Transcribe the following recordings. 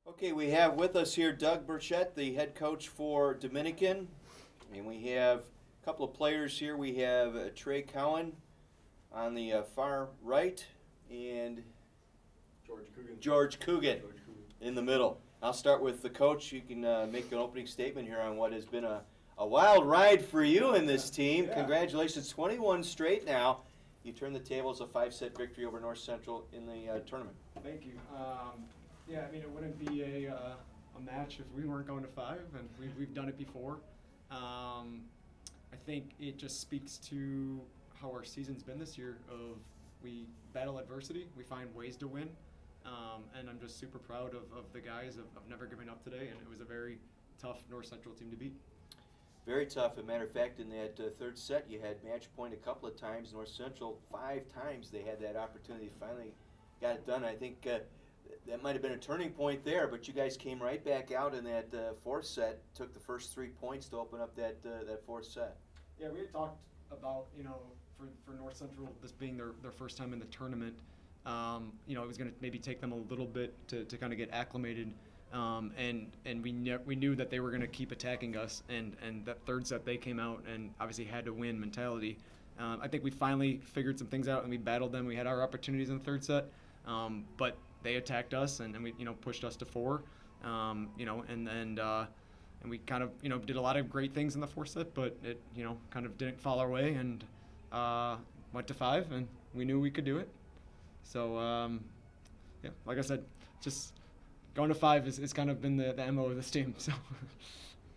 Okay, we have with us here Doug Burchett, the head coach for Dominican, and we have a couple of players here. We have Trey Cowan on the far right and George Coogan in the middle. I'll start with the coach. You can make an opening statement here on what has been a wild ride for you and this team. Yeah. Congratulations, 21 straight now. You turned the tables, a 5-set victory over North Central in the tournament. Thank you. Yeah, I mean, it wouldn't be a match if we weren't going to 5, and we've done it before. I think it just speaks to how our season's been this year. Of we battle adversity, we find ways to win, and I'm just super proud of the guys of never giving up today. And it was a very tough North Central team to beat. Very tough. As a matter of fact, in that third set, you had match point a couple of times. North Central, 5 times they had that opportunity. Finally got it done. I think that might have been a turning point there, but you guys came right back out in that fourth set, took the first 3 points to open up that fourth set. Yeah, we had talked about, for North Central, this being their first time in the tournament, it was going to maybe take them a little bit to kind of get acclimated. And we knew that they were going to keep attacking us, and that third set they came out and obviously had to win mentality. I think we finally figured some things out and we battled them. We had our opportunities in the third set, but they attacked us and we pushed us to 4, and we kind of did a lot of great things in the fourth set, but it kind of didn't fall our way and went to 5, and we knew we could do it. So like I said, just going to 5 is kind of been the MO of this team. So,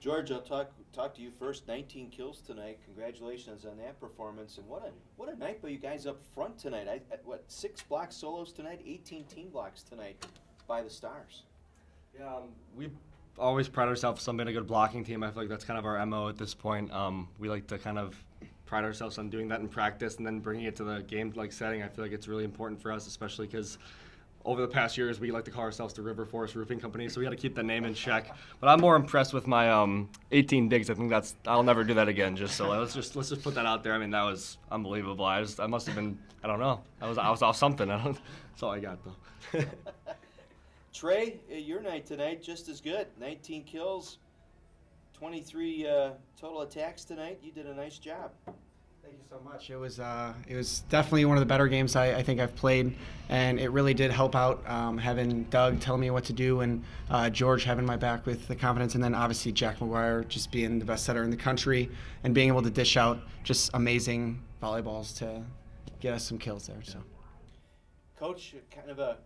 George, I'll talk to you first. 19 kills tonight. Congratulations on that performance. And what a night by you guys up front tonight. 6 block solos tonight, 18 team blocks tonight by the Stars. Yeah, we always pride ourselves on being a good blocking team. I feel like that's kind of our MO at this point. We like to kind of pride ourselves on doing that in practice and then bringing it to the game-like setting. I feel like it's really important for us, especially because over the past years, we like to call ourselves the River Forest Roofing Company, so we got to keep the name in check. But I'm more impressed with my 18 digs. I think I'll never do that again. Let's just put that out there. I mean, that was unbelievable. I must have been, I don't know. I was off something. That's all I got though. Trey, your night tonight just as good. 19 kills, 23 total attacks tonight. You did a nice job. Thank you so much. It was definitely one of the better games I think I've played, and it really did help out having Doug tell me what to do and George having my back with the confidence, and then obviously Jack McGuire just being the best setter in the country and being able to dish out just amazing volleyballs to get us some kills there. So, Coach, kind of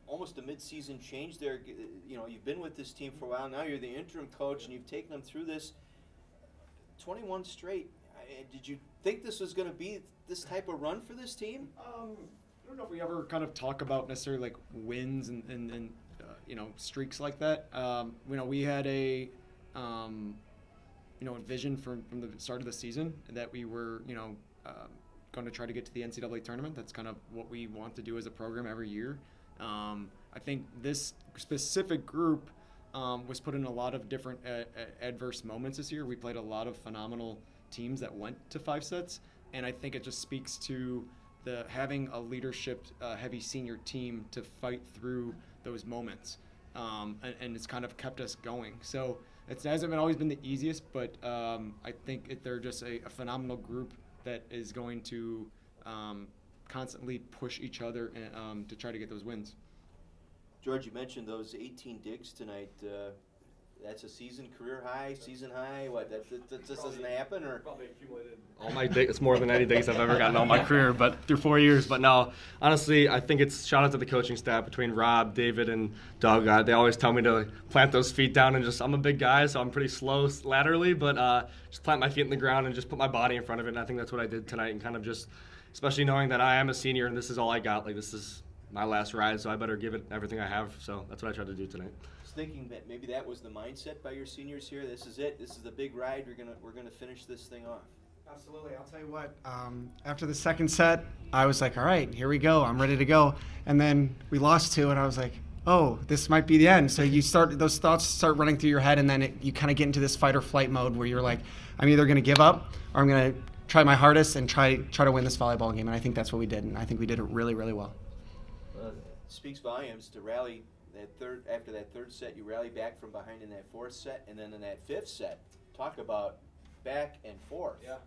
almost a mid-season change there. You've been with this team for a while now. You're the interim coach, and you've taken them through this 21 straight. Did you think this was going to be this type of run for this team? I don't know if we ever kind of talk about necessarily like wins and streaks like that. We had a vision from the start of the season that we were going to try to get to the NCAA tournament. That's kind of what we want to do as a program every year. I think this specific group was put in a lot of different adverse moments this year. We played a lot of phenomenal teams that went to 5 sets, and I think it just speaks to having a leadership heavy senior team to fight through those moments, and it's kind of kept us going. So it hasn't always been the easiest, but I think they're just a phenomenal group that is going to constantly push each other to try to get those wins. George, you mentioned those 18 digs tonight. That's a career high, season high. What? That just doesn't happen, or probably accumulated. All my digs, it's more than any digs I've ever gotten all my career, but through 4 years. But no, honestly, I think it's shout out to the coaching staff between Rob, David, and Doug. They always tell me to plant those feet down and I'm a big guy, so I'm pretty slow laterally, but just plant my feet in the ground and just put my body in front of it. And I think that's what I did tonight, and kind of just, especially knowing that I am a senior and this is all I got. Like, this is my last ride, so I better give it everything I have. So that's what I tried to do tonight. Thinking that maybe that was the mindset by your seniors here. This is it. This is the big ride. We're gonna finish this thing off. Absolutely. I'll tell you what. After the second set, I was like, all right, here we go. I'm ready to go. And then we lost 2, and I was like, oh, this might be the end. So those thoughts start running through your head, and then you kind of get into this fight or flight mode where you're like, I'm either gonna give up or I'm gonna try my hardest and try to win this volleyball game. And I think that's what we did, and I think we did it really, really well. Speaks volumes to rally after that third set, you rally back from behind in that fourth set, and then in that fifth set, talk about back and forth. Yeah,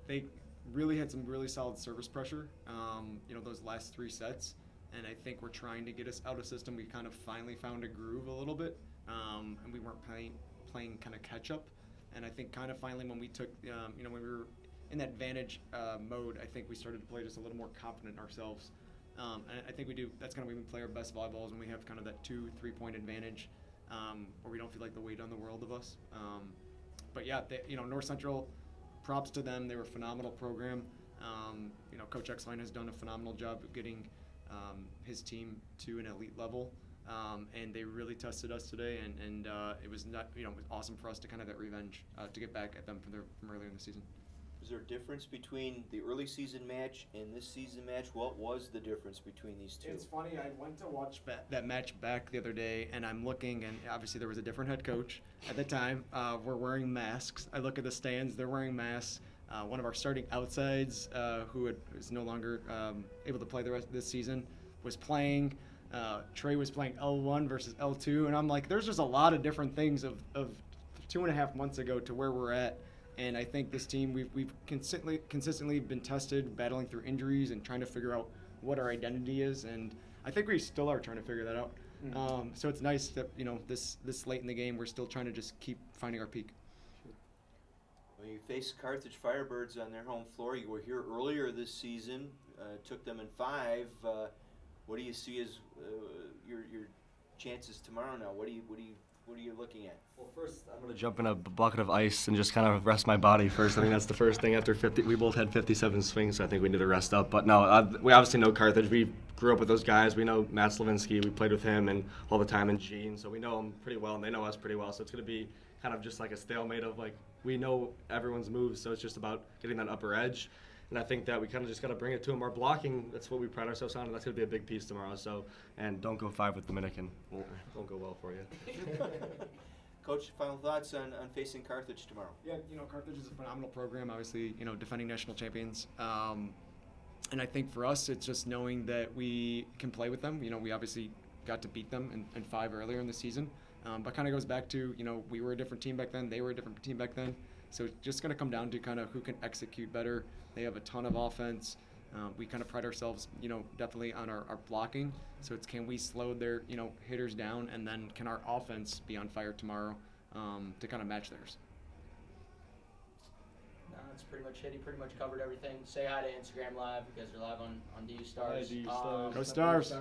they really had some really solid service pressure. Those last 3 sets, and I think we're trying to get us out of system. We kind of finally found a groove a little bit, and we weren't playing kind of catch up. And I think kind of finally when we took, when we were in that advantage mode, I think we started to play just a little more confident in ourselves. And I think we do. That's kind of when we play our best volleyballs, when we have kind of that 2-3 point advantage, where we don't feel like the weight on the world of us. But yeah, North Central, props to them. They were a phenomenal program. Coach Exline has done a phenomenal job of getting his team to an elite level, and they really tested us today. And it was it was awesome for us to kind of that revenge to get back at them from earlier in the season. Is there a difference between the early season match and this season match? What was the difference between these two? It's funny, I went to watch that match back the other day, and I'm looking, and obviously there was a different head coach at the time. We're wearing masks. I look at the stands, they're wearing masks. One of our starting outsides, who is no longer able to play the rest of this season, was playing. Trey was playing L1 versus L2, and I'm like, there's just a lot of different things of 2.5 months ago to where we're at. And I think this team, we've consistently been tested, battling through injuries and trying to figure out what our identity is. And I think we still are trying to figure that out. Mm-hmm. So it's nice that this late in the game, we're still trying to just keep finding our peak. When you face Carthage Firebirds on their home floor, you were here earlier this season, took them in 5. What do you see as your chances tomorrow? Now, what are you looking at? Well, first, I'm going to jump in a bucket of ice and just kind of rest my body first. I think that's the first thing after 50. We both had 57 swings, so I think we need to rest up. But no, we obviously know Carthage. We grew up with those guys. We know Matt Slavinsky. We played with him and all the time, and Gene. So we know them pretty well, and they know us pretty well. So it's going to be kind of just like a stalemate of, like, we know everyone's moves, so it's just about getting that upper edge. And I think that we kind of just got to bring it to them. Our blocking, that's what we pride ourselves on, and that's going to be a big piece tomorrow. So, and don't go 5 with Dominican. Won't go well for you. Coach, final thoughts on facing Carthage tomorrow? Yeah, Carthage is a phenomenal program, obviously, defending national champions. And I think for us, it's just knowing that we can play with them. We obviously got to beat them in 5 earlier in the season. But kind of goes back to, we were a different team back then. They were a different team back then. So it's just going to come down to kind of who can execute better. They have a ton of offense. We kind of pride ourselves, definitely on our blocking. So it's, can we slow their, hitters down, and then can our offense be on fire tomorrow to kind of match theirs? No, that's pretty much it. He pretty much covered everything. Say hi to Instagram Live because they're live on DU Stars. Hi, DU Stars. Go Stars.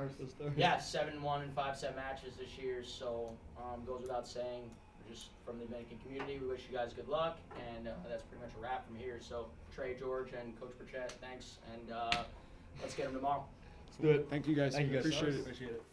Yeah, 7-1 and 5-set matches this year. So goes without saying. Just from the Dominican community, we wish you guys good luck, and that's pretty much a wrap from here. So Trey, George, and Coach Burchett, thanks, and let's get them tomorrow. Let's do it. Thank you guys. Thank you guys. Appreciate it. Appreciate it.